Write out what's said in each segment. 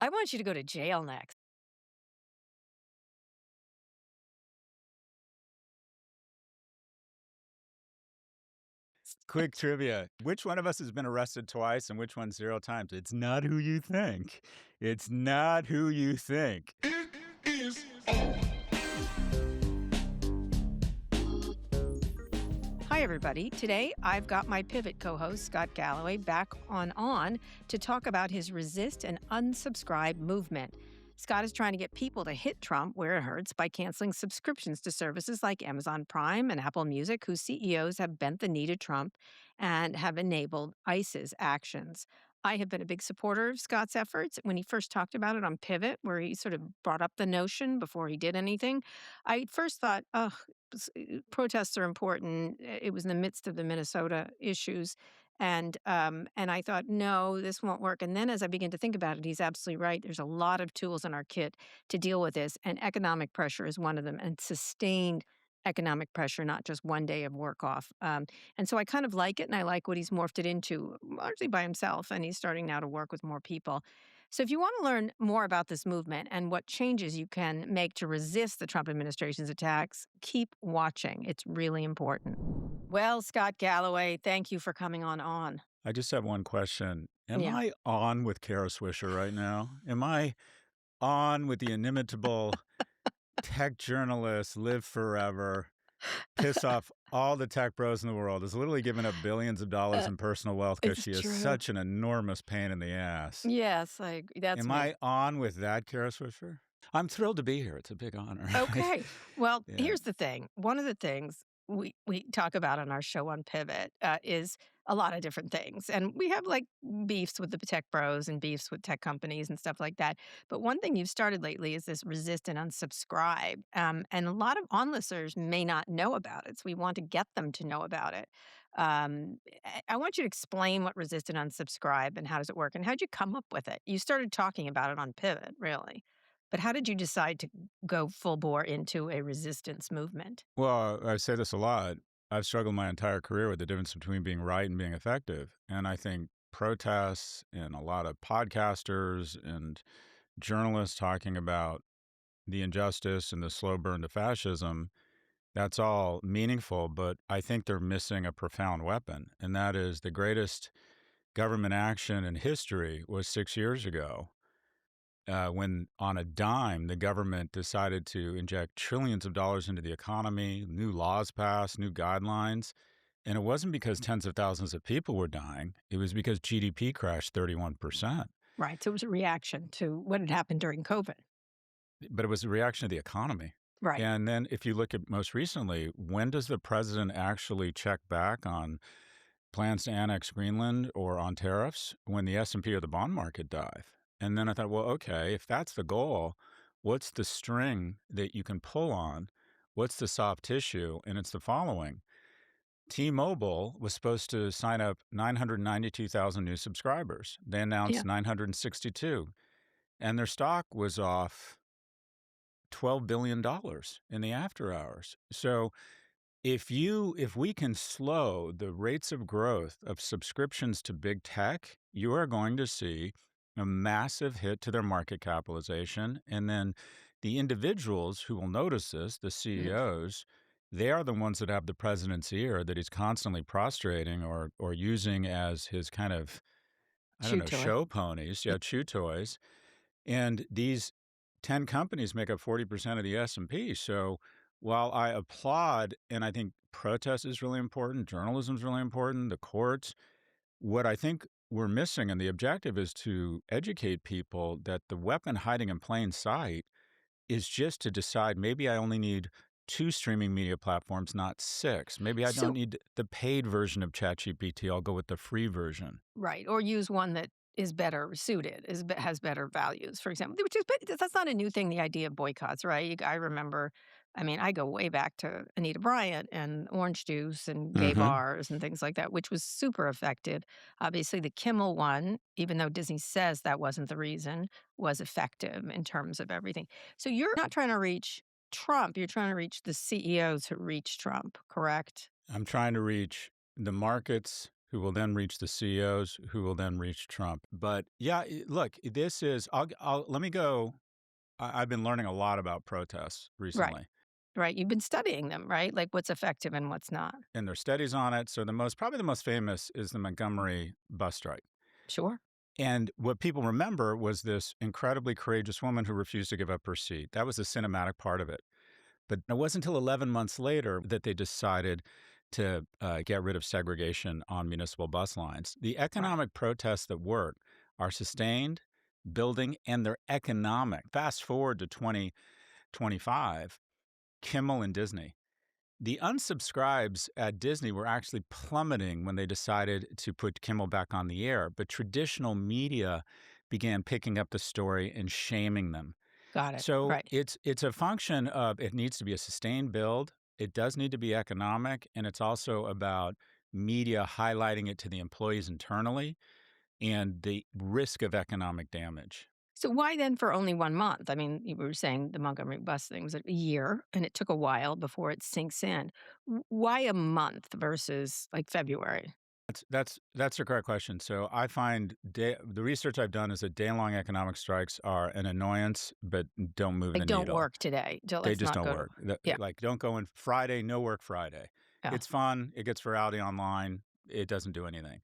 I want you to go to jail next. Quick trivia. Which one of us has been arrested twice and which one 0 times? It's not who you think. It's not who you think. It is on. Hi, everybody. Today, I've got my Pivot co-host, Scott Galloway, back on to talk about his resist and unsubscribe movement. Scott is trying to get people to hit Trump where it hurts by canceling subscriptions to services like Amazon Prime and Apple Music, whose CEOs have bent the knee to Trump and have enabled ICE's actions. I have been a big supporter of Scott's efforts. When he first talked about it on Pivot, where he sort of brought up the notion before he did anything, I first thought, oh, protests are important. It was in the midst of the Minnesota issues, and I thought, no, this won't work. And then as I began to think about it, he's absolutely right. There's a lot of tools in our kit to deal with this, and economic pressure is one of them, and sustained economic pressure, not just one day of work off. And so I kind of like it, and I like what he's morphed it into, largely by himself, and he's starting now to work with more people. So if you want to learn more about this movement and what changes you can make to resist the Trump administration's attacks, keep watching. It's really important. Well, Scott Galloway, thank you for coming on. I just have one question. Am Yeah. I on with Kara Swisher right now? Am I on with the inimitable tech journalist, live forever, piss off all the tech bros in the world, is literally giving up billions of dollars Uh, in personal wealth because it's she is true. such an enormous pain in the ass? Yes, I agree. That's Am me. I on with that, Kara Swisher? I'm thrilled to be here. It's a big honor. Okay. Well, Yeah. here's the thing. One of the things we talk about on our show on Pivot is a lot of different things. And we have like beefs with the tech bros and beefs with tech companies and stuff like that. But one thing you've started lately is this resist and unsubscribe. And a lot of on-listeners may not know about it. So we want to get them to know about it. I want you to explain what resist and unsubscribe and how does it work and how'd you come up with it? You started talking about it on Pivot, really. But how did you decide to go full bore into a resistance movement? Well, I say this a lot. I've struggled my entire career with the difference between being right and being effective. And I think protests and a lot of podcasters and journalists talking about the injustice and the slow burn to fascism, that's all meaningful. But I think they're missing a profound weapon. And that is the greatest government action in history was 6 years ago when on a dime, the government decided to inject trillions of dollars into the economy, new laws passed, new guidelines. And it wasn't because tens of thousands of people were dying. It was because GDP crashed 31%. Right. So it was a reaction to what had happened during COVID. But it was a reaction of the economy. Right. And then if you look at most recently, when does the president actually check back on plans to annex Greenland or on tariffs? When the S&P or the bond market dive. And then I thought, well, okay, if that's the goal, what's the string that you can pull on? What's the soft tissue? And it's the following. T-Mobile was supposed to sign up 992,000 new subscribers. They Yeah. announced 962, and their stock was off $12 billion in the after hours. So if we can slow the rates of growth of subscriptions to big tech, you are going to see a massive hit to their market capitalization. And then the individuals who will notice this, the Mhm. CEOs, they are the ones that have the president's ear that he's constantly prostrating or using as his kind of, I don't Chew know, toy. show ponies, yeah, chew toys. And these 10 companies make up 40% of the S&P. So while I applaud and I think protest is really important, journalism is really important, the courts, what I think we're missing and the objective is to educate people that the weapon hiding in plain sight is just to decide maybe I only need 2 streaming media platforms, not 6. Maybe I don't So need the paid version of ChatGPT. I'll go with the free version. right, or use one that is better suited, has better values, for example, which is but that's not a new thing, the idea of boycotts, right? I remember I mean, I go way back to Anita Bryant and orange juice and gay Mhm. bars and things like that, which was super effective. Obviously, the Kimmel one, even though Disney says that wasn't the reason, was effective in terms of everything. So you're not trying to reach Trump, you're trying to reach the CEOs who reach Trump, correct? I'm trying to reach the markets who will then reach the CEOs, who will then reach Trump. But yeah, look, this is, let me go. I've been learning a lot about protests Right. recently, Right. You've been studying them, right? Like what's effective and what's not. and there's studies on it. So probably the most famous is the Montgomery bus strike. Sure. And what people remember was this incredibly courageous woman who refused to give up her seat. That was the cinematic part of it. But it wasn't until 11 months later that they decided to get rid of segregation on municipal bus lines. The Right. economic protests that work are sustained, building, and they're economic. Fast forward to 2025, Kimmel and Disney. The unsubscribes at Disney were actually plummeting when they decided to put Kimmel back on the air, but traditional media began picking up the story and shaming them. Got it. So Right. it's a function of it needs to be a sustained build. It does need to be economic, and it's also about media highlighting it to the employees internally and the risk of economic damage. So why then for only 1 month? I mean, you were saying the Montgomery bus thing was a year and it took a while before it sinks in. Why a month versus like February? That's a correct question. So I find the research I've done is that day-long economic strikes are an annoyance, but don't move Like the don't needle. work today. They Let's just not don't go to work. yeah. Like don't go in Friday, no work Friday. Yeah. It's fun. It gets virality online. It doesn't do anything.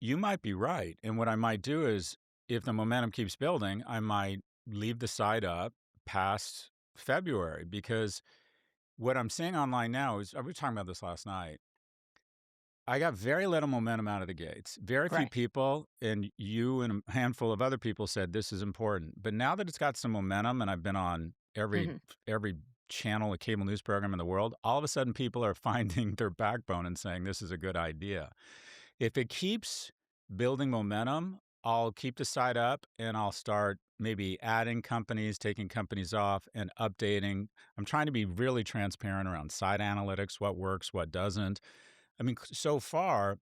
You might be right. And what I might do is, if the momentum keeps building, I might leave the site up past February because what I'm seeing online now is, we were talking about this last night. I got very little momentum out of the gates. Very few Right. people, and you and a handful of other people said this is important. But now that it's got some momentum, and I've been on Hmm. every channel, a cable news program in the world, all of a sudden people are finding their backbone and saying this is a good idea. If it keeps building momentum, I'll keep the site up and I'll start maybe adding companies, taking companies off, and updating. I'm trying to be really transparent around site analytics, what works, what doesn't. I mean, so far,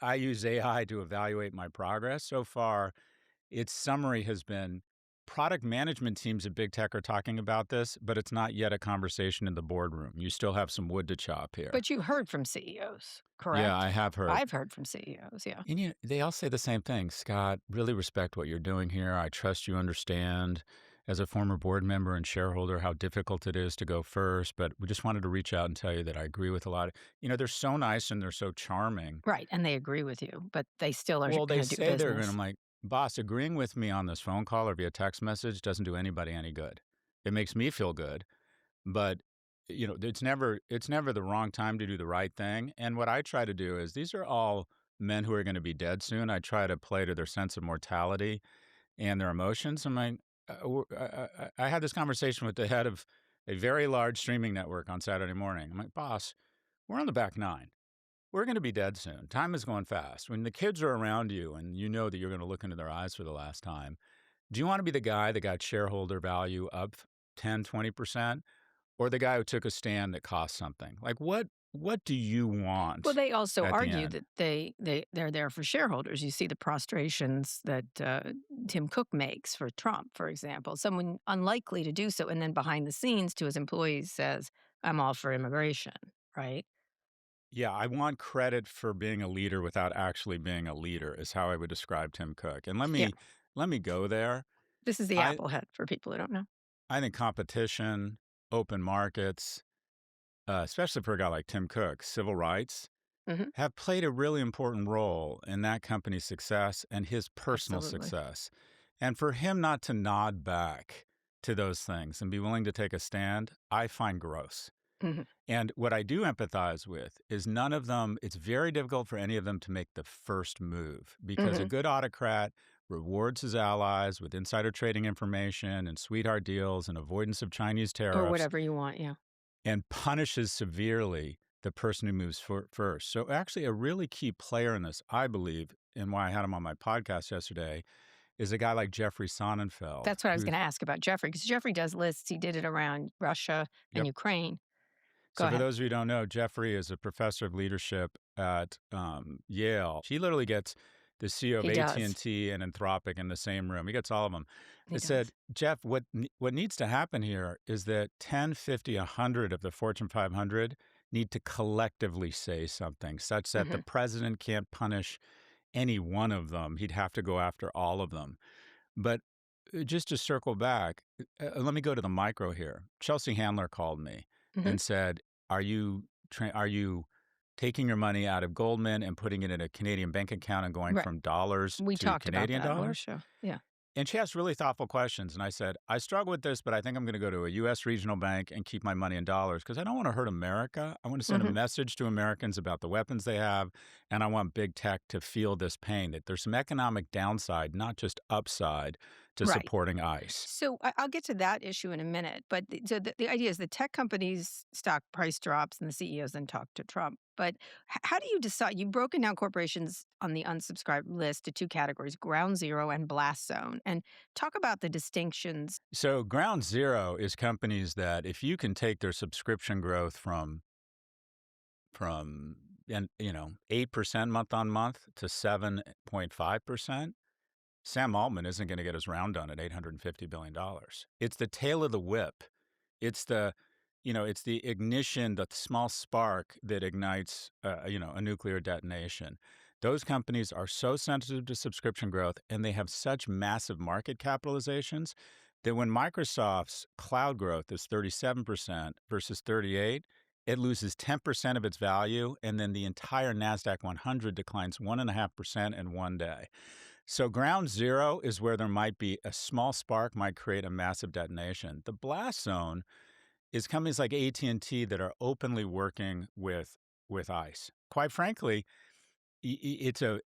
I use AI to evaluate my progress. So far, its summary has been product management teams at big tech are talking about this, but it's not yet a conversation in the boardroom. You still have some wood to chop here. But you heard from CEOs, Yeah, correct? I have heard. I've heard from CEOs. Yeah. And they all say the same thing. Scott, really respect what you're doing here. I trust you understand as a former board member and shareholder how difficult it is to go first. But we just wanted to reach out and tell you that I agree with a lot of, they're so nice and they're so charming. Right. And they agree with you, but they still are Well, going they to do say they're going to, business. I'm like, boss, agreeing with me on this phone call or via text message doesn't do anybody any good. It makes me feel good, but it's never the wrong time to do the right thing. And what I try to do is, these are all men who are going to be dead soon. I try to play to their sense of mortality and their emotions. I'm like, I had this conversation with the head of a very large streaming network on Saturday morning. I'm like, boss, we're on the back nine. We're going to be dead soon. Time is going fast. When the kids are around you and you know that you're going to look into their eyes for the last time, do you want to be the guy that got shareholder value up 10, 20%? Or the guy who took a stand that cost something? Like, what do you Well, want they also at the argue end? that they're there for shareholders. You see the prostrations that Tim Cook makes for Trump, for example, someone unlikely to do so, and then behind the scenes to his employees says, "I'm all for immigration." Right? Yeah, I want credit for being a leader without actually being a leader is how I would describe Tim Cook. And let Yeah. me let me go there. This is the I Apple head for people who don't know. I think competition, open markets, especially for a guy like Tim Cook, civil rights Hmm. have played a really important role in that company's success and his personal Absolutely. success. And for him not to nod back to those things and be willing to take a stand, I find gross. Hmm. And what I do empathize with is none of them, it's very difficult for any of them to make the first move because a Hmm. good autocrat rewards his allies with insider trading information and sweetheart deals and avoidance of Chinese Or tariffs whatever you want. Yeah. and punishes severely the person who moves first. So, actually, a really key player in this, I believe, and why I had him on my podcast yesterday, is a guy like Jeffrey Sonnenfeld, That's what I was going who's, to ask about Jeffrey, because Jeffrey does lists. He did it around Russia and yep. Ukraine. Go So, for ahead. those of you who don't know, Jeffrey is a professor of leadership at Yale. He literally gets the CEO of He AT&T does. and T and Anthropic in the same room. He gets all of them. He It does. said, Jeff, what needs to happen here is that 10, 50, 100 of the Fortune 500 need to collectively say something such that the Hmm. president can't punish any one of them. He'd have to go after all of them. But just to circle back, let me go to the micro here. Chelsea Handler called me Hmm. and said, "Are you taking your money out of Goldman and putting it in a Canadian bank account and going Right. from dollars We to talked about Canadian that on our dollars?" show. Yeah. And she asked really thoughtful questions. And I said, "I struggle with this, but I think I'm going to go to a U.S. regional bank and keep my money in dollars because I don't want to hurt America. I want to send a Hmm. message to Americans about the weapons they have. And I want big tech to feel this pain, that there's some economic downside, not just upside to Right. supporting ICE." So I'll get to that issue in a minute. But the idea is the tech companies' stock price drops and the CEOs then talk to Trump. But how do you decide? You've broken down corporations on the unsubscribed list to two categories, ground zero and blast zone. And talk about the distinctions. So, ground zero is companies that if you can take their subscription growth from and 8% month on month to 7.5%, Sam Altman isn't going to get his round done at $850 billion. It's the tail of the whip. It's it's the ignition, the small spark that ignites, a nuclear detonation. Those companies are so sensitive to subscription growth, and they have such massive market capitalizations that when Microsoft's cloud growth is 37% versus 38, it loses 10% of its value, and then the entire NASDAQ 100 declines 1.5% in one day. So ground zero is where there might be a small spark might create a massive detonation. The blast zone is companies like AT&T that are openly working with ICE. Quite frankly, it's an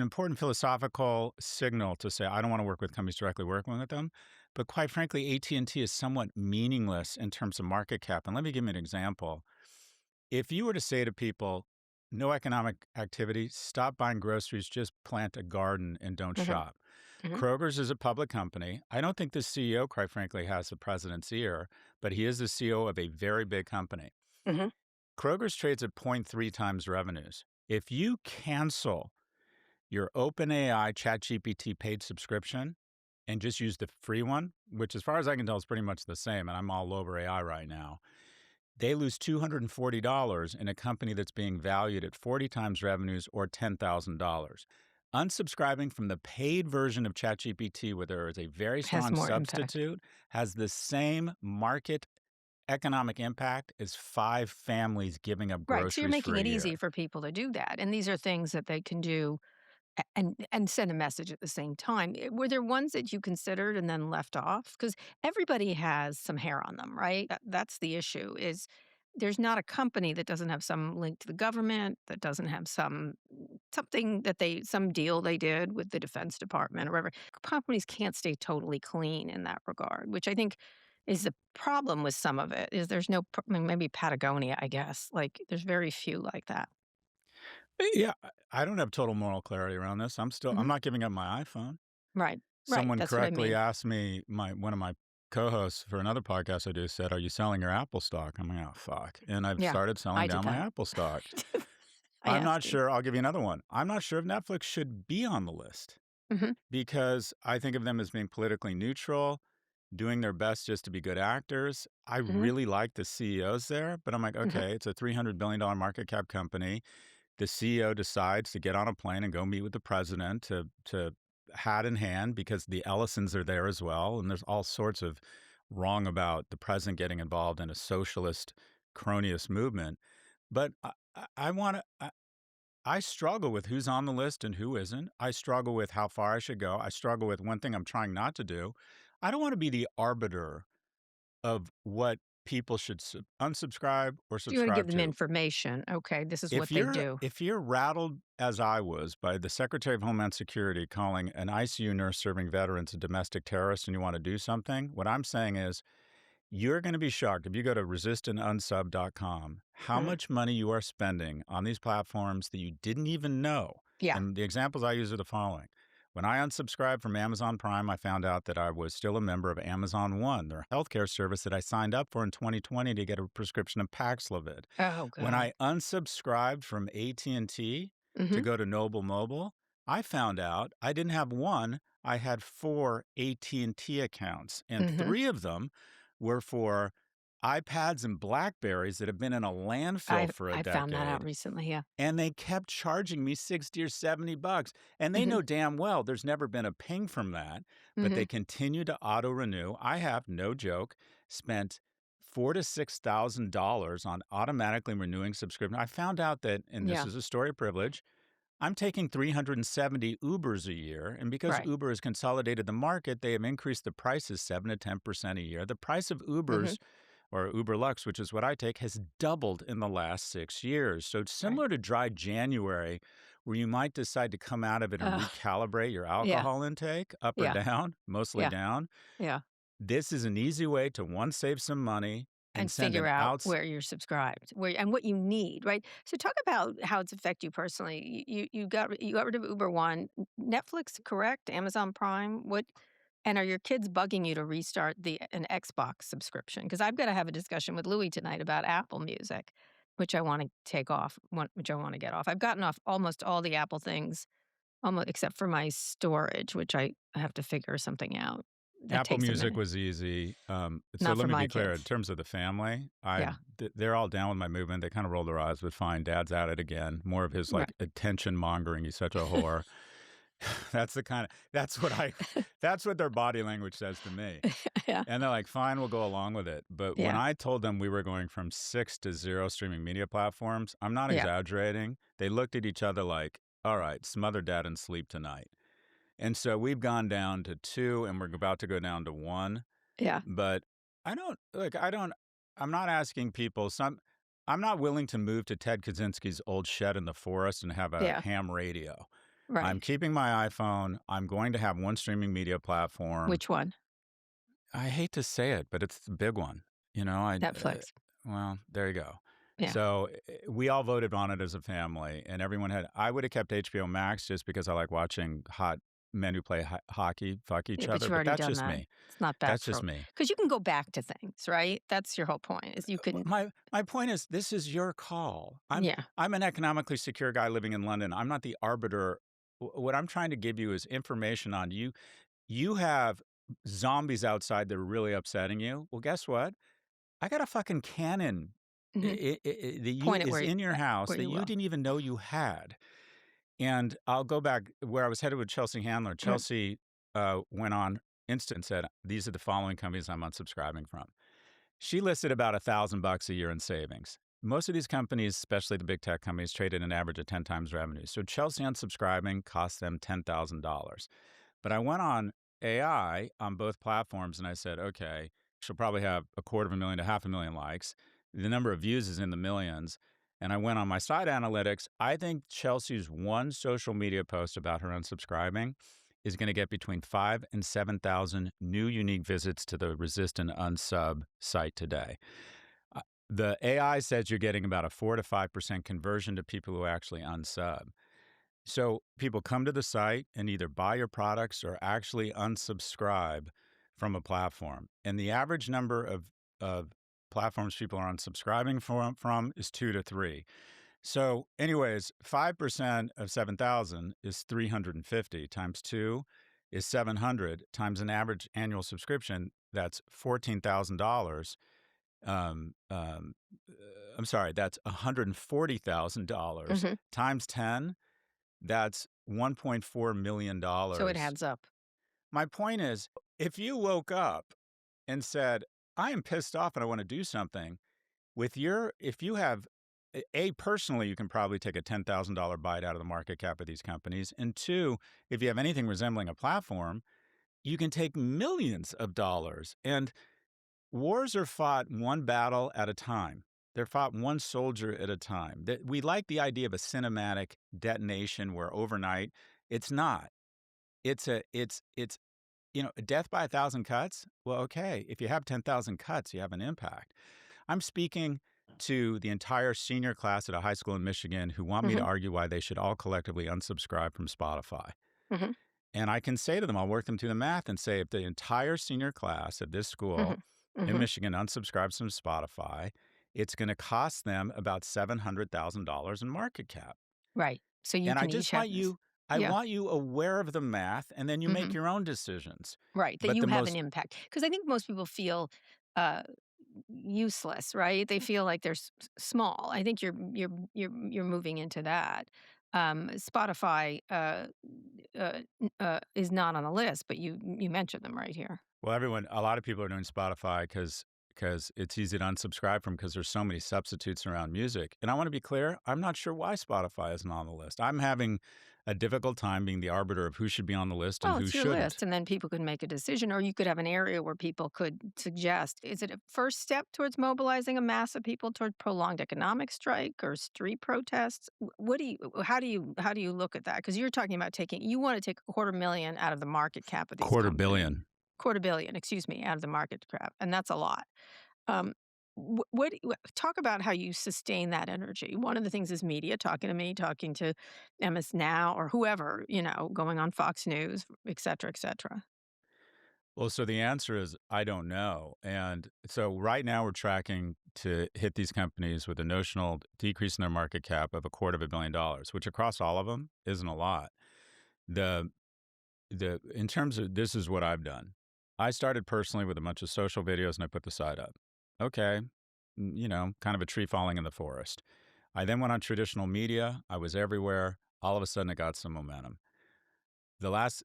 important philosophical signal to say I don't want to work with companies directly working with them. But quite frankly, AT&T is somewhat meaningless in terms of market cap. And let me give you an example. If you were to say to people, no economic activity, stop buying groceries, just plant a garden and don't Hmm. shop. Hmm. Kroger's is a public company. I don't think the CEO, quite frankly, has the president's ear, but he is the CEO of a very big company. Hmm. Kroger's trades at 0.3 times revenues. If you cancel your OpenAI ChatGPT paid subscription and just use the free one, which as far as I can tell is pretty much the same, and I'm all over AI right now, they lose $240 in a company that's being valued at 40 times revenues or $10,000. Unsubscribing from the paid version of ChatGPT, where there is a very Has strong more impact. substitute, has the same market economic impact as 5 families giving up Right. So you're groceries for making a it easy year. for people to do that. And these are things that they can do and send a message at the same time. Were there ones that you considered and then left off? Because everybody has some hair on them, right? That's the issue. Is there's not a company that doesn't have some link to the government, that doesn't have something that some deal they did with the Defense Department or whatever. Companies can't stay totally clean in that regard, which I think is the problem with some of it. Is there's no maybe Patagonia, I guess. Like there's very few like that. Yeah, I don't have total moral clarity around this. I'm Hmm. not giving up my iPhone. Right. Right. Someone That's what I correctly mean. asked me, one of my co-hosts for another podcast I do said, "Are you selling your Apple stock?" I'm like, "Oh, fuck." And I've Yeah, started selling I did down my that. Apple stock. I I'm not asked you. sure. I'll give you another one. I'm not sure if Netflix should be on the list Mhm, because I think of them as being politically neutral, doing their best just to be good actors. I mhm, really like the CEOs there, but I'm like, mhm. okay, it's a $300 billion market cap company. The CEO decides to get on a plane and go meet with the president to hat in hand because the Ellisons are there as well, and there's all sorts of wrong about the president getting involved in a socialist cronyist movement. But I want to. I struggle with who's on the list and who isn't. I struggle with how far I should go. I struggle with one thing I'm trying not to do. I don't want to be the arbiter of what people should unsubscribe or So you wanna give subscribe them to. information. Okay, this is what they do. If you're rattled as I was by the Secretary of Homeland Security calling an ICU nurse serving veterans a domestic terrorist and you want to do something, what I'm saying is you're going to be shocked if you go to resistandUnsub.com how Mhm. much money you are spending on these platforms that you didn't even know. Yeah. And the examples I use are the following. When I unsubscribed from Amazon Prime, I found out that I was still a member of Amazon One, their healthcare service that I signed up for in 2020 to get a prescription of Paxlovid. Oh, When god. I unsubscribed from AT&T to Mhm, go to Noble Mobile, I found out I didn't have one, I had 4 AT&T accounts, and mhm. 3 of them were for iPads and Blackberries that have been in a landfill for a I found that out decade, recently. Yeah. and they kept charging me 60 or $70. And they Hmm. know damn well there's never been a ping from that, but Hmm. they continue to auto renew. I have, no joke, spent $4,000 to $6,000 on automatically renewing subscription. I found out that, and this Yeah. is a story of privilege, I'm taking 370 Ubers a year. And because Right. Uber has consolidated the market, they have increased the prices 7 to 10% a year. The price of Hmm. Ubers, or Uber Lux, which is what I take, has doubled in the last 6 years. So it's Right. similar to dry January, where you might decide to come out of it and Uh, recalibrate your yeah. alcohol intake up or Yeah. down, mostly Yeah. down. Yeah. This is an easy way to, one, save some money and And send figure an out outs. where you're subscribed, where and what you need, right? So talk about how it's affect you personally. You got rid of Uber One, Netflix, correct? Amazon Prime, what? And are your kids bugging you to restart an Xbox subscription? Because I've got to have a discussion with Louis tonight about Apple Music, which I want to take off, which I want to get off. I've gotten off almost all the Apple things, almost except for my storage, which I have to figure something out. That Apple takes a Music minute. was easy. So Not let for me be my clear. In kids. terms of the family, Yeah. they're all down with my movement. They kind of roll their eyes, but fine. Dad's at it again. More of his Right. like attention mongering. He's such a whore. That's what their body language says to me. Yeah. And they're like, fine, we'll go along with it. But when Yeah. I told them we were going from 6 to 0 streaming media platforms, I'm not Yeah. exaggerating. They looked at each other like, all right, smother dad and sleep tonight. And so we've gone down to 2 and we're about to go down to 1. Yeah. But I'm not asking people, I'm not willing to move to Ted Kaczynski's old shed in the forest and have a Yeah. ham radio. I'm Right. keeping my iPhone. I'm going to have one streaming media platform. Which one? I hate to say it, but it's the big one. You know, Netflix. well, there you go. Yeah. So we all voted on it as a family, and everyone I would have kept HBO Max just because I like watching hot men who play hockey fuck each Yeah, but other. you've But already that's done just that. me. It's not back That's for just me. because you can go back to things, right? That's your whole point is you can My point is, this is your call. yeah. I'm an economically secure guy living in London. I'm not the arbiter. What I'm trying to give you is information on you. You have zombies outside that are really upsetting you. Well, guess what? I got a fucking cannon Mhm. that Point it is in your house where that you you will. didn't even know you had. And I'll go back where I was headed with Chelsea Handler. Mhm. Chelsea went on Insta and said, "These are the following companies I'm unsubscribing from." She listed about $1,000 a year in savings. Most of these companies, especially the big tech companies, trade at an average of 10 times revenue. So Chelsea unsubscribing cost them $10,000. But I went on AI on both platforms and I said, okay, she'll probably have 250,000 to 500,000 likes. The number of views is in the millions. And I went on my side analytics. I think Chelsea's one social media post about her unsubscribing is going to get between 5 and 7,000 new unique visits to the resist and unsub site today. The AI says you're getting about a 4 to 5% conversion to people who actually unsub. So people come to the site and either buy your products or actually unsubscribe from a platform. And the average number of platforms people are unsubscribing from is 2 to 3. So anyways, 5% of 7,000 is 350 times 2 is 700 times an average annual subscription. That's $14,000. Um, um, I'm sorry, that's $140,000 Mhm. times 10. That's $1.4 million. So it adds up. My point is, if you woke up and said, I am pissed off and I want to do something, if you have, personally, you can probably take a $10,000 bite out of the market cap of these companies. And two, if you have anything resembling a platform, you can take millions of dollars. And wars are fought one battle at a time. They're fought one soldier at a time. We like the idea of a cinematic detonation where overnight, it's not. It's death by 1,000 cuts. Well, okay, if you have 10,000 cuts, you have an impact. I'm speaking to the entire senior class at a high school in Michigan who want me to Mhm. argue why they should all collectively unsubscribe from Spotify. Mhm. And I can say to them, I'll work them through the math and say, if the entire senior class at this school Mhm. in Mhm. Michigan unsubscribes from Spotify, it's going to cost them about $700,000 in market cap. Right. So you And can each have this. I Yeah. want you aware of the math, and then you make Mhm. your own decisions. Right. That But you the have an most impact because I think most people feel uh useless, right? They feel like they're small. I think you're moving into that. Spotify is not on the list, but you mentioned them right here. Well, a lot of people are doing Spotify because it's easy to unsubscribe from because there's so many substitutes around music. And I want to be clear, I'm not sure why Spotify isn't on the list. I'm having a difficult time being the arbiter of who should be on the list and Well, who it's your shouldn't. list, and then people can make a decision, or you could have an area where people could suggest. Is it a first step towards mobilizing a mass of people toward prolonged economic strike or street protests? What do you? How do you look at that? Because you're talking about you want to take 250,000 out of the market cap of these Quarter companies, billion. 250,000,000, excuse me, out of the market cap, and that's a lot. Um, talk about how you sustain that energy. One of the things is media talking to me, talking to MS Now or whoever, going on Fox News, et cetera, et cetera. Well, so the answer is I don't know. And so right now we're tracking to hit these companies with a notional decrease in their market cap of $250 million, which across all of them isn't a lot. The in terms of this is what I've done. I started personally with a bunch of social videos and I put the site up. Okay, kind of a tree falling in the forest. I then went on traditional media. I was everywhere. All of a sudden, it got some momentum. The last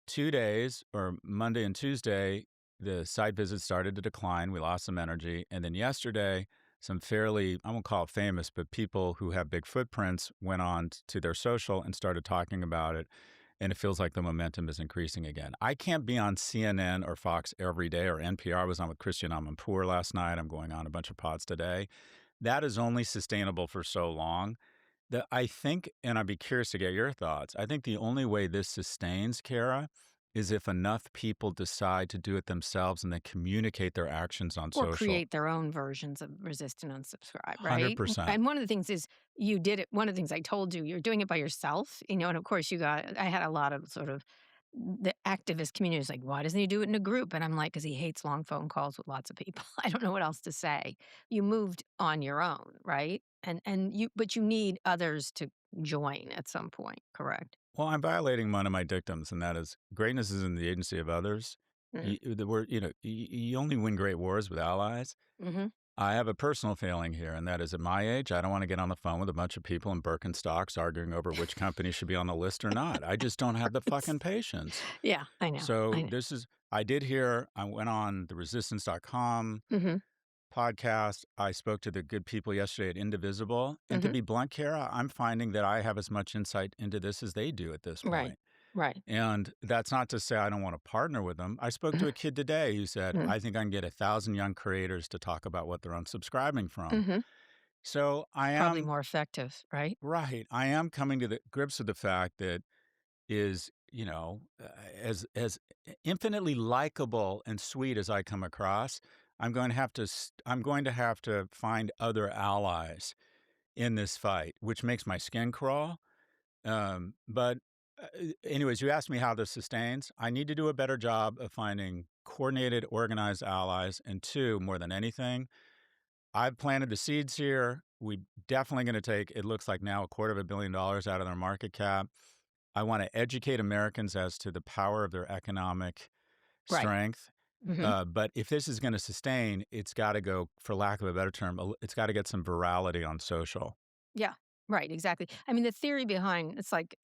2 days, or Monday and Tuesday, the site visits started to decline. We lost some energy. And then yesterday, some fairly, I won't call it famous, but people who have big footprints went on to their social and started talking about it. And it feels like the momentum is increasing again. I can't be on CNN or Fox every day or NPR. I was on with Christian Amanpour last night. I'm going on a bunch of pods today. That is only sustainable for so long. I think, and I'd be curious to get your thoughts. I think the only way this sustains, Kara, is if enough people decide to do it themselves and they communicate their actions on Or social. create their own versions of resist and unsubscribe, right? 100%. And one of the things is you did it. One of the things I told you, you're doing it by yourself, and of course I had a lot of sort of the activist community is like, why doesn't he do it in a group? And I'm like, because he hates long phone calls with lots of people. I don't know what else to say. You moved on your own, right? But you need others to join at some point, correct? Well, I'm violating one of my dictums, and that is greatness is in the agency of others. Mm. The word, you only win great wars with allies. Hmm. I have a personal failing here, and that is at my age, I don't want to get on the phone with a bunch of people in Birkenstocks arguing over which company should be on the list or not. I just don't have the fucking patience. Yeah, I know. So I know. I went on the resistance.com Hmm. podcast. I spoke to the good people yesterday at Indivisible. And to Hmm. be blunt, Kara, I'm finding that I have as much insight into this as they do at this Right. point. Right. And that's not to say I don't want to partner with them. I spoke to a kid today who said, Mm-hmm. I think I can get 1,000 young creators to talk about what they're unsubscribing from. Hmm. So I Probably am more effective, right? right. I am coming to the grips with the fact that is, as infinitely likable and sweet as I come across, I'm going to have to find other allies in this fight, which makes my skin crawl. But anyways, you asked me how this sustains. I need to do a better job of finding coordinated, organized allies. And two, more than anything, I've planted the seeds here. We definitely going to take, it looks like now, $250 million out of their market cap. I want to educate Americans as to the power of their economic Right. strength. Hmm. But if this is going to sustain, it's got to go, for lack of a better term, it's got to get some virality on social. Yeah. Right. Exactly. I mean, the theory behind it's like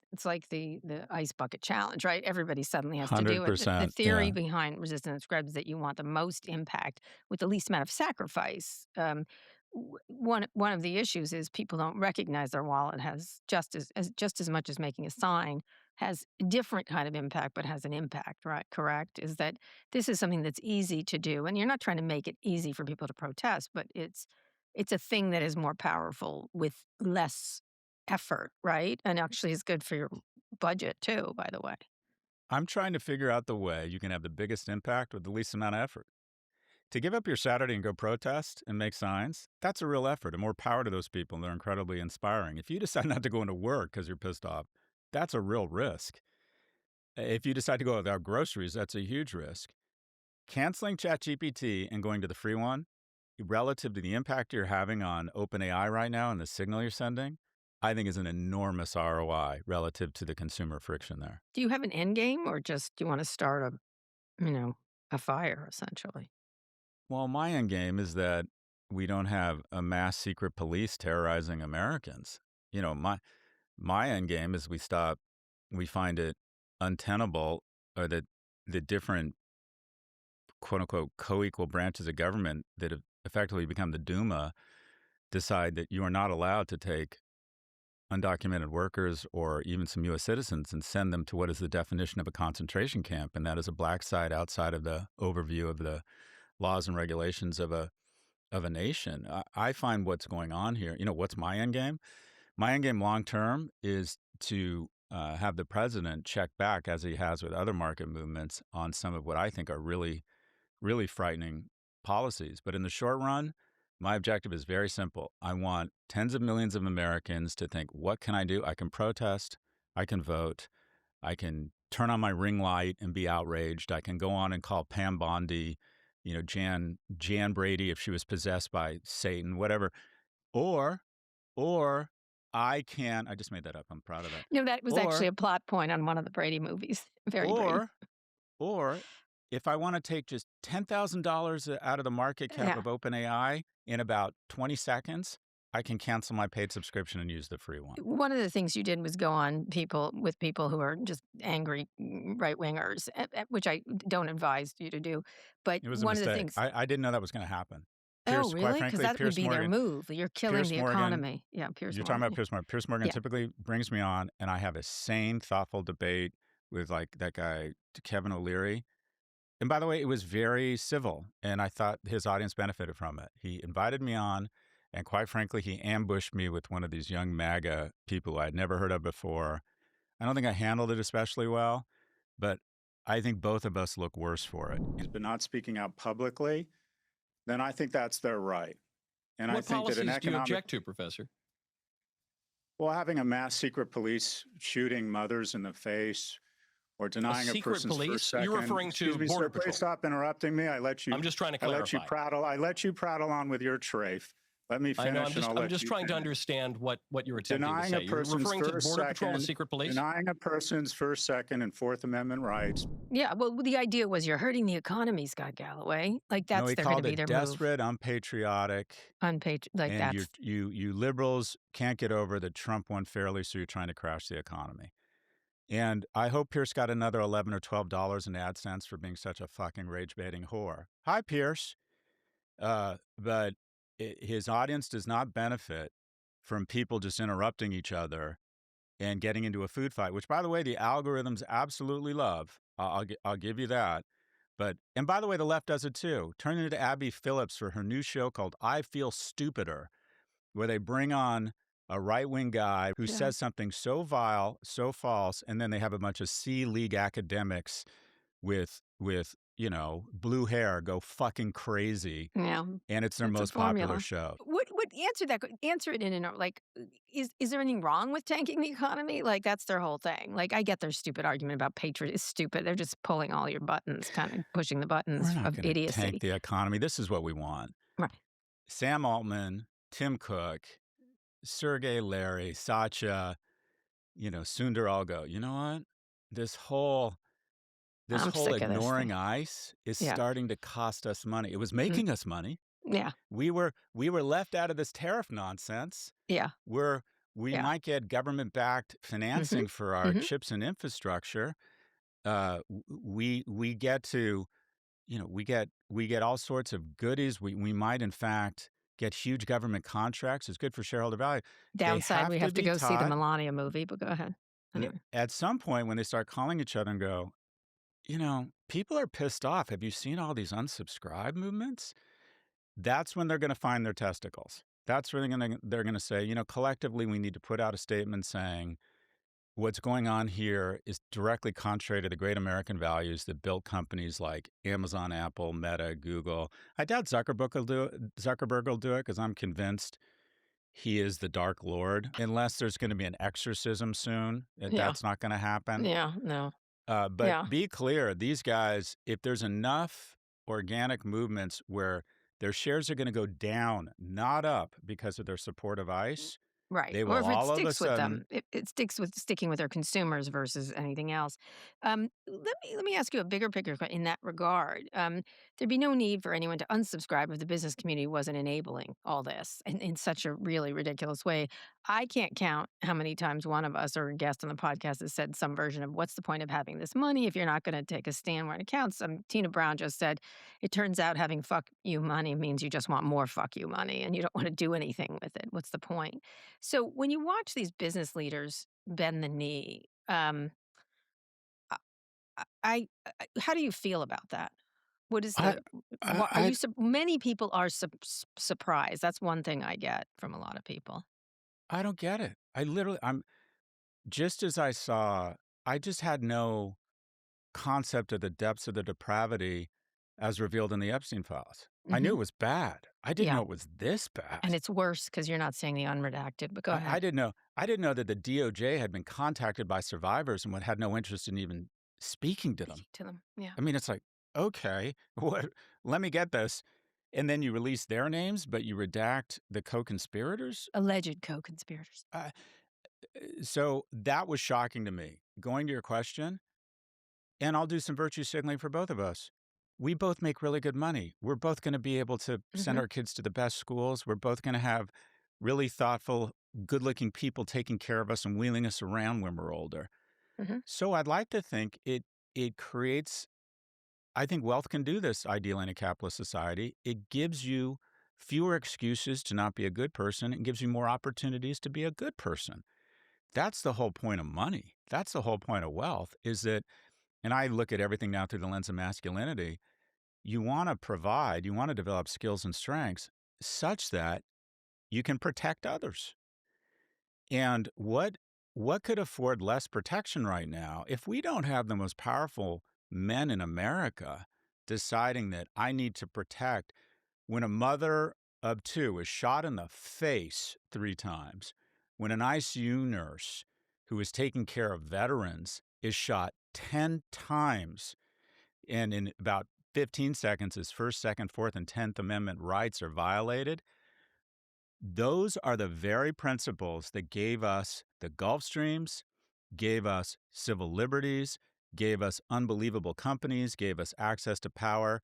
the ice bucket challenge, right? Everybody suddenly has to do it. The 100%. theory Yeah. behind resistance scribes is that you want the most impact with the least amount of sacrifice. One of the issues is people don't recognize their wallet has just as much as making a sign has a different kind of impact, but has an impact, right? Correct? Is that this is something that's easy to do, and you're not trying to make it easy for people to protest, but it's a thing that is more powerful with less effort, right? And actually is good for your budget too, by the way. I'm trying to figure out the way you can have the biggest impact with the least amount of effort. To give up your Saturday and go protest and make signs, that's a real effort, and more power to those people. And they're incredibly inspiring. If you decide not to go into work because you're pissed off, that's a real risk. If you decide to go without groceries, that's a huge risk. Canceling ChatGPT and going to the free one, relative to the impact you're having on OpenAI right now and the signal you're sending, I think is an enormous ROI relative to the consumer friction there. Do you have an end game or just do you want to start a fire essentially? Well, my end game is that we don't have a mass secret police terrorizing Americans. You know, my end game is we find it untenable, or that the different quote unquote co-equal branches of government that have effectively become the Duma decide that you are not allowed to take undocumented workers or even some U.S. citizens and send them to what is the definition of a concentration camp, and that is a black site outside of the overview of the laws and regulations of a nation. I find what's going on here. You know, what's my end game? My end game long term is to have the president check back, as he has with other market movements, on some of what I think are really, really frightening policies. But in the short run, my objective is very simple. I want tens of millions of Americans to think, what can I do? I can protest, I can vote, I can turn on my ring light and be outraged. I can go on and call Pam Bondi, Jan Brady if she was possessed by Satan, whatever. Or I just made that up. I'm proud of that. No, that was actually Or a plot point on one of the Brady movies. Very Brady. or if I want to take just $10,000 out of the market cap Yeah. of OpenAI in about 20 seconds, I can cancel my paid subscription and use the free one. One of the things you did was go on people who are just angry right wingers, which I don't advise you to do. But It was a one of the mistake. things. I didn't know that was going to happen. Oh, Quite really? Because frankly, that would Piers be their Morgan. move. You're killing Piers the Morgan, economy. Yeah, Piers You're Morgan. talking about Piers Morgan. Piers Morgan Yeah. typically brings me on, and I have a sane, thoughtful debate with like that guy Kevin O'Leary. And by the way, it was very civil, and I thought his audience benefited from it. He invited me on, and quite frankly, he ambushed me with one of these young MAGA people I'd never heard of before. I don't think I handled it especially well, but I think both of us look worse for it. But not speaking out publicly, then I think that's their right. And what policies do you object to, Professor? Well, having a mass secret police shooting mothers in the face, or denying a secret person's police? first second. You're referring to Excuse me, Border sir, Patrol. please stop interrupting me. I'm just trying to clarify. I let you prattle on with your trafe. Let me finish. I know. I'm just trying to understand what you're attempting to say. You're referring to Border Patrol as secret police? Denying a person's First, Second, and Fourth Amendment rights. Yeah, well, the idea was you're hurting the economy, Scott Galloway. Like that's they're going to be their desperate, unpatriotic, like and that's you liberals can't get over that Trump won fairly, so you're trying to crash the economy. And I hope Pierce got another $11 or $12 in AdSense for being such a fucking rage-baiting whore. Hi, Pierce. But his audience does not benefit from people just interrupting each other and getting into a food fight, which, by the way, the algorithms absolutely love. I'll give you that. And by the way, the left does it too. Turn into Abby Phillips for her new show called I Feel Stupider, where they bring on a right-wing guy who says something so vile, so false, and then they have a bunch of C-League academics with blue hair go fucking crazy. Yeah. And it's their most popular show. What answer it in like is there anything wrong with tanking the economy? Like that's their whole thing. Like I get their stupid argument about patriot is stupid. They're just pulling all your buttons, kind of pushing the buttons We're not of gonna idiocy. tank the economy. This is what we want. Right. Sam Altman, Tim Cook, Sergey Larry, Satya, Sundar Algo. You know what? This whole ignoring ICE is starting to cost us money. It was making us money. Yeah. We were left out of this tariff nonsense. Yeah. We might get government-backed financing for our chips and infrastructure. We get to, we get all sorts of goodies. We might, in fact, get huge government contracts. It's good for shareholder value. Downside, we have to go see the Melania movie, but go ahead. Anyway. At some point, when they start calling each other and go, people are pissed off. Have you seen all these unsubscribe movements? That's when they're going to find their testicles. That's when they're going to say, collectively, we need to put out a statement saying what's going on here is directly contrary to the great American values that built companies like Amazon, Apple, Meta, Google. I doubt Zuckerberg will do it because I'm convinced he is the Dark Lord, unless there's going to be an exorcism soon. That's not going to happen. Yeah, no. Be clear, these guys, if there's enough organic movements where their shares are going to go down, not up, because of their support of ICE, Right. They Or will if it all of a sticks with sudden. them, it sticks with sticking with their consumers versus anything else. Let me ask you a bigger picture in that regard. There'd be no need for anyone to unsubscribe if the business community wasn't enabling all this in such a really ridiculous way. I can't count how many times one of us or a guest on the podcast has said some version of what's the point of having this money if you're not going to take a stand where it counts. Tina Brown just said, it turns out having fuck you money means you just want more fuck you money and you don't want to do anything with it. What's the point? So when you watch these business leaders bend the knee, how do you feel about that? What is I, the are I, you many people are surprised. That's one thing I get from a lot of people. I don't get it. I'm just as I saw, I just had no concept of the depths of the depravity as revealed in the Epstein files. I knew Hmm. it was bad. I didn't Yeah, know it was this bad. and it's worse because you're not seeing the unredacted. But go I ahead. didn't know. I didn't know that the DOJ had been contacted by survivors and had no interest in even speaking to them. Speaking to them, yeah, I mean, it's like, okay, what? Let me get this. And then you release their names, but you redact the co-conspirators. alleged co-conspirators. So that was shocking to me. Going to your question, and I'll do some virtue signaling for both of us. We both make really good money. We're both going to be able to send Hmm. our kids to the best schools. We're both going to have really thoughtful, good-looking people taking care of us and wheeling us around when we're older. Hmm. So I'd like to think it creates. I think wealth can do this ideally in a capitalist society. It gives you fewer excuses to not be a good person and gives you more opportunities to be a good person. That's the whole point of money. That's the whole point of wealth is that, and I look at everything now through the lens of masculinity. You want to provide, you want to develop skills and strengths such that you can protect others. And what could afford less protection right now if we don't have the most powerful men in America deciding that I need to protect when a mother of two is shot in the face 3 times, when an ICU nurse who is taking care of veterans is shot 10 times, and in about 15 seconds his First, Second, Fourth, and 10th Amendment rights are violated. Those are the very principles that gave us the Gulf Streams, gave us civil liberties, gave us unbelievable companies, gave us access to power.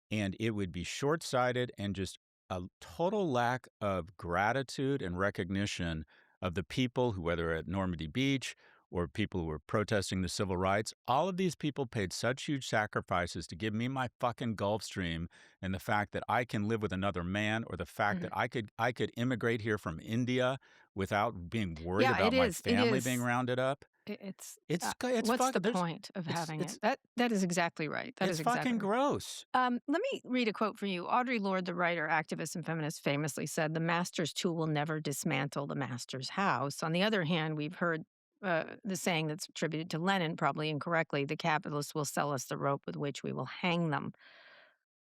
And it would be short-sighted and just a total lack of gratitude and recognition of the people who, whether at Normandy Beach or people who were protesting the civil rights, all of these people paid such huge sacrifices to give me my fucking Gulf Stream, and the fact that I can live with another man, or the fact Hmm. that I could immigrate here from India without being worried Yeah, about it my is. It family being is. rounded up. It's It's what's fucking the point of having it? it's That is exactly right. That is it's exactly fucking right. gross. Let me read a quote for you. Audre Lorde, the writer, activist, and feminist, famously said, "The master's tool will never dismantle the master's house." On the other hand, we've heard the saying that's attributed to Lenin, probably incorrectly, "The capitalists will sell us the rope with which we will hang them."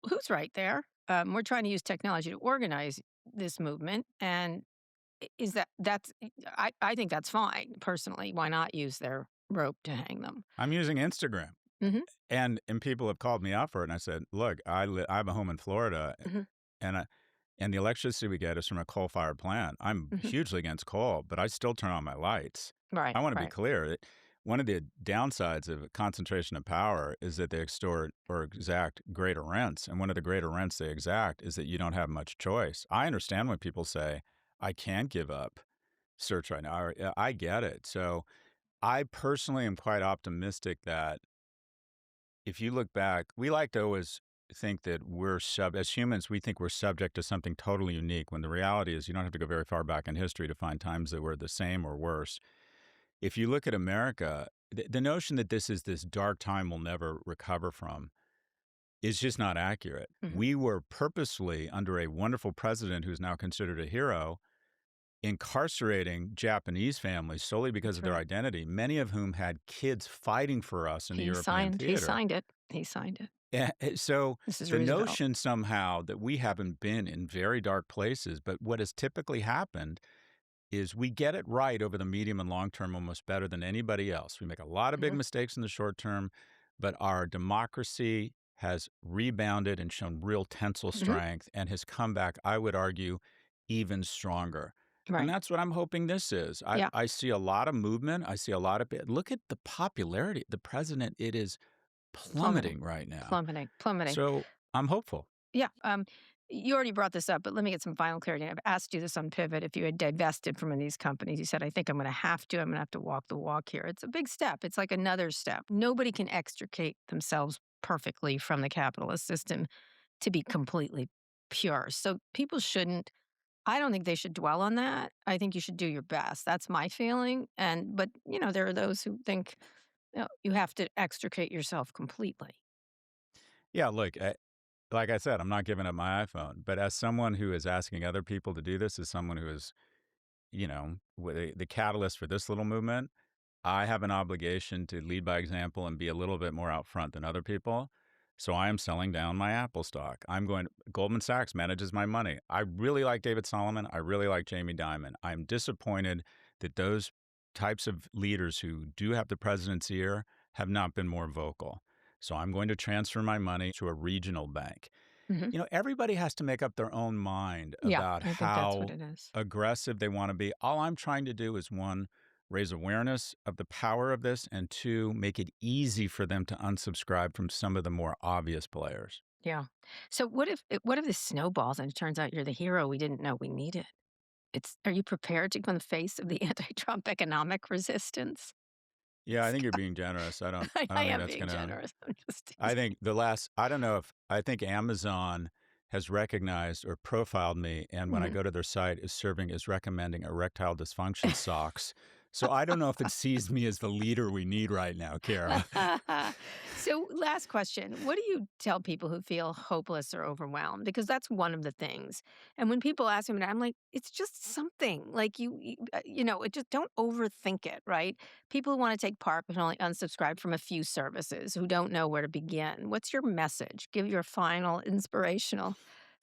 Who's right there? We're trying to use technology to organize this movement, and is I think that's fine personally. Why not use their rope to hang them? I'm using Instagram. Hmm. And people have called me out for it, and I said, "Look, I have a home in Florida, Hmm. and the electricity we get is from a coal-fired plant. I'm Hmm. hugely against coal, but I still turn on my lights. Right, I want to be right. clear that one of the downsides of concentration of power is that they extort or exact greater rents, and one of the greater rents they exact is that you don't have much choice. I understand when people say, I can't give up search right now. I get it. So I personally am quite optimistic that if you look back, we like to always think that as humans, we think we're subject to something totally unique, when the reality is you don't have to go very far back in history to find times that were the same or worse. If you look at America, the notion that this is this dark time we'll never recover from is just not accurate. Hmm. We were purposely, under a wonderful president who's now considered a hero, incarcerating Japanese families solely because That's of their right. identity, many of whom had kids fighting for us in the He European signed. He theater. signed it. He signed it. So This is the Roosevelt. notion somehow that we haven't been in very dark places, but what has typically happened is we get it right over the medium and long term almost better than anybody else. We make a lot of big Hmm. mistakes in the short term, but our democracy has rebounded and shown real tensile Hmm. strength and has come back, I would argue, even stronger. And Right. that's what I'm hoping this is. Yeah. I see a lot of movement. I see a lot of look at the popularity. The president, it is Plummeting. plummeting right now. Plummeting. Plummeting. So I'm hopeful. Yeah. You already brought this up, but let me get some final clarity. I've asked you this on Pivot. If you had divested from one of these companies, you said, I think I'm going to have to. I'm going to have to walk the walk here. It's a big step. It's like another step. Nobody can extricate themselves perfectly from the capitalist system to be completely pure. So people shouldn't, I don't think they should dwell on that. I think you should do your best. That's my feeling. But, there are those who think you have to extricate yourself completely. Yeah, look, like I said, I'm not giving up my iPhone, but as someone who is asking other people to do this, as someone who is, the catalyst for this little movement, I have an obligation to lead by example and be a little bit more out front than other people. So I am selling down my Apple stock. Goldman Sachs manages my money. I really like David Solomon. I really like Jamie Dimon. I'm disappointed that those types of leaders who do have the president's ear have not been more vocal. So I'm going to transfer my money to a regional bank. Hmm. Everybody has to make up their own mind Yeah, about I think that's what how it is. aggressive they want to be. All I'm trying to do is one, raise awareness of the power of this, and two, make it easy for them to unsubscribe from some of the more obvious players. Yeah. So what if this snowballs and it turns out you're the hero we didn't know we needed? Are you prepared to go in the face of the anti-Trump economic resistance? Yeah, I think you're being generous. I I don't think am that's being gonna. generous. I'm just I teasing. think I don't know if I think Amazon has recognized or profiled me, and when I Mhm. go to their site, is serving as recommending erectile dysfunction socks. So I don't know if it sees me as the leader we need right now, Kara. So, last question. What do you tell people who feel hopeless or overwhelmed? Because that's one of the things. And when people ask me that, I'm like, it's just something. Like it just don't overthink it, right? People who want to take part but only unsubscribe from a few services who don't know where to begin. What's your message? Give your final inspirational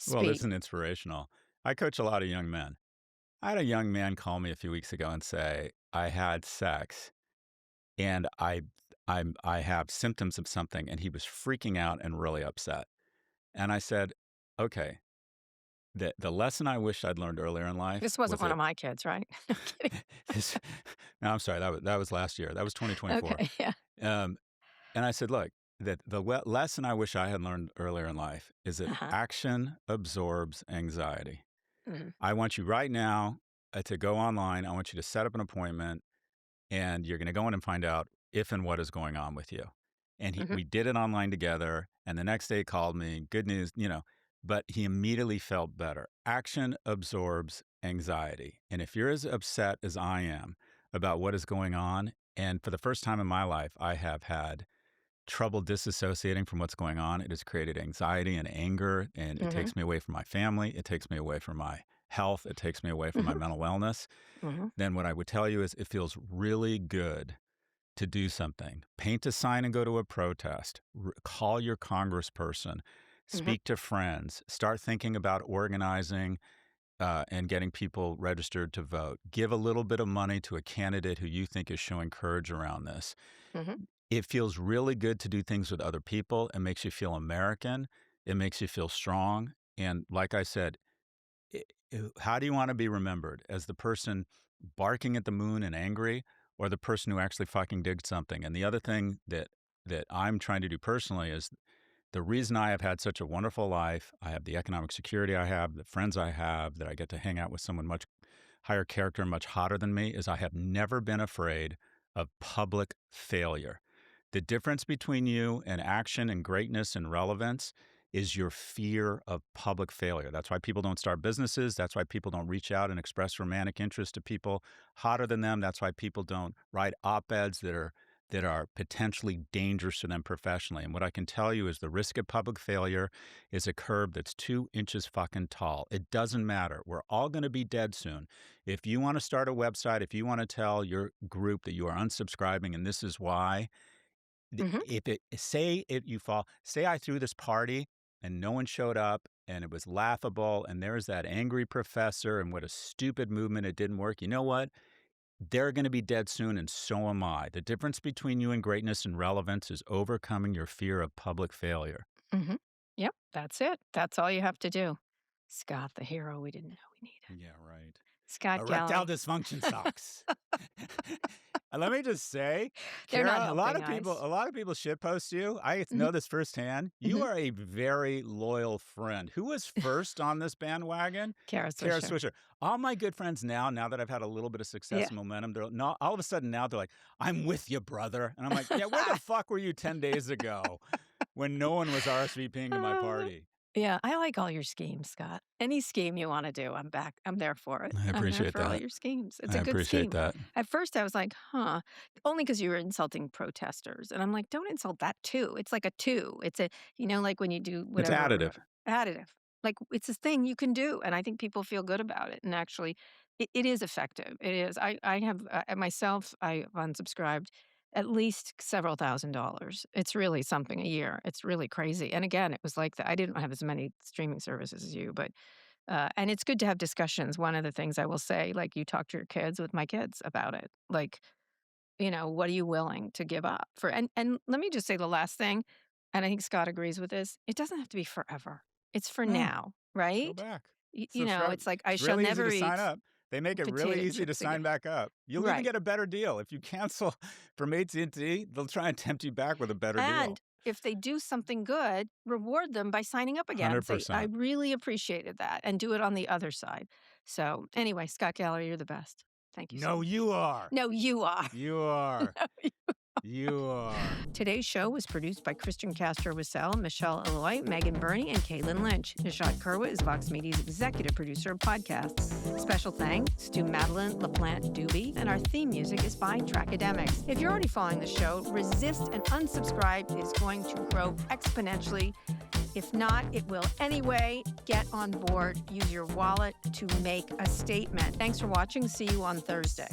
Well, this speech. is inspirational. I coach a lot of young men. I had a young man call me a few weeks ago and say, I had sex and I have symptoms of something, and he was freaking out and really upset. And I said, okay, the lesson I wish I'd learned earlier in life This wasn't was one that of my kids, right? I'm kidding. this, no, I'm sorry, that was last year. That was 2024. Okay. Yeah. Um, and I said, look, that lesson I wish I had learned earlier in life is that Uh-huh. action absorbs anxiety. Mhm. I want you right now to go online. I want you to set up an appointment, and you're going to go in and find out if and what is going on with you. And Mhm. we did it online together. And the next day he called me, good news, but he immediately felt better. Action absorbs anxiety. And if you're as upset as I am about what is going on, and for the first time in my life, I have had trouble disassociating from what's going on. It has created anxiety and anger, and it Mhm. takes me away from my family. It takes me away from my health. It takes me away from my Mhm. mental wellness. Mhm. Then what I would tell you is it feels really good to do something. Paint a sign and go to a protest. Call your congressperson. Mhm. Speak to friends. Start thinking about organizing and getting people registered to vote. Give a little bit of money to a candidate who you think is showing courage around this. Mhm. It feels really good to do things with other people. It makes you feel American. It makes you feel strong. And like I said, how do you want to be remembered? As the person barking at the moon and angry, or the person who actually fucking did something? And the other thing that I'm trying to do personally is the reason I have had such a wonderful life, I have the economic security I have, the friends I have, that I get to hang out with someone much higher character and much hotter than me, is I have never been afraid of public failure. The difference between you and action and greatness and relevance is your fear of public failure. That's why people don't start businesses. That's why people don't reach out and express romantic interest to people hotter than them. That's why people don't write op-eds that are potentially dangerous to them professionally. And what I can tell you is the risk of public failure is a curve that's 2 inches fucking tall. It doesn't matter. We're all going to be dead soon. If you want to start a website, if you want to tell your group that you are unsubscribing and this is why, Mhm. if you fall, say I threw this party and no one showed up and it was laughable and there's that angry professor and what a stupid movement, it didn't work. You know what? They're going to be dead soon, and so am I. The difference between you and greatness and relevance is overcoming your fear of public failure. Mhm. Yep, that's it. That's all you have to do. Scott, the hero we didn't know we needed. Yeah, right. Scott Erectile Galloway. dysfunction sucks. And let me just say, They're Kara, not a lot of helping people, us. a lot of people shitpost you. I Mhm. know this firsthand. You Mhm. are a very loyal friend. Who was first on this bandwagon? Kara Kara Swisher. Swisher. All my good friends now that I've had a little bit of success Yeah. and momentum, they're not, all of a sudden now they're like, I'm with you, brother. And I'm like, yeah, where the fuck were you 10 days ago when no one was RSVPing to my party? Yeah, I like all your schemes, Scott. Any scheme you want to do, I'm back. I'm there for it. I I'm there appreciate for all that. your schemes. It's I a good appreciate scheme. that. At first, I was like, huh, only because you were insulting protesters. And I'm like, don't insult that too. It's like a two. It's a, like when you do It's whatever. additive. Additive. Like it's a thing you can do. And I think people feel good about it. And actually, it is effective. It is. I have myself, I unsubscribed at least several $1,000s. It's really something a year. It's really crazy. And again, it was like that. I didn't have as many streaming services as you, but and it's good to have discussions. One of the things I will say, like you talk to your kids with my kids about it. Like, what are you willing to give up for? And let me just say the last thing, and I think Scott agrees with this. It doesn't have to be forever. It's for No. now, right? Go back. It's like I It's shall really never easy to eat sign up. They make it really potato easy to chips sign again. back up. You'll even Right. get a better deal. If you cancel from AT&T, they'll try and tempt you back with a better deal. And if they do something good, reward them by signing up again. Say, 100%. I really appreciated that, and do it on the other side. So anyway, Scott Galloway, you're the best. Thank you so No, much. you are. No, you are. You are. You are. Today's show was produced by Christian Castro-Wassell, Michelle Eloy, Megan Burney, and Kaylin Lynch. Nishat Kurwa is Vox Media's executive producer of podcasts. Special thanks to Madeline LaPlante Doobie, and our theme music is by Trackademics. If you're already following the show, resist and unsubscribe is going to grow exponentially. If not, it will anyway. Get on board. Use your wallet to make a statement. Thanks for watching. See you on Thursday.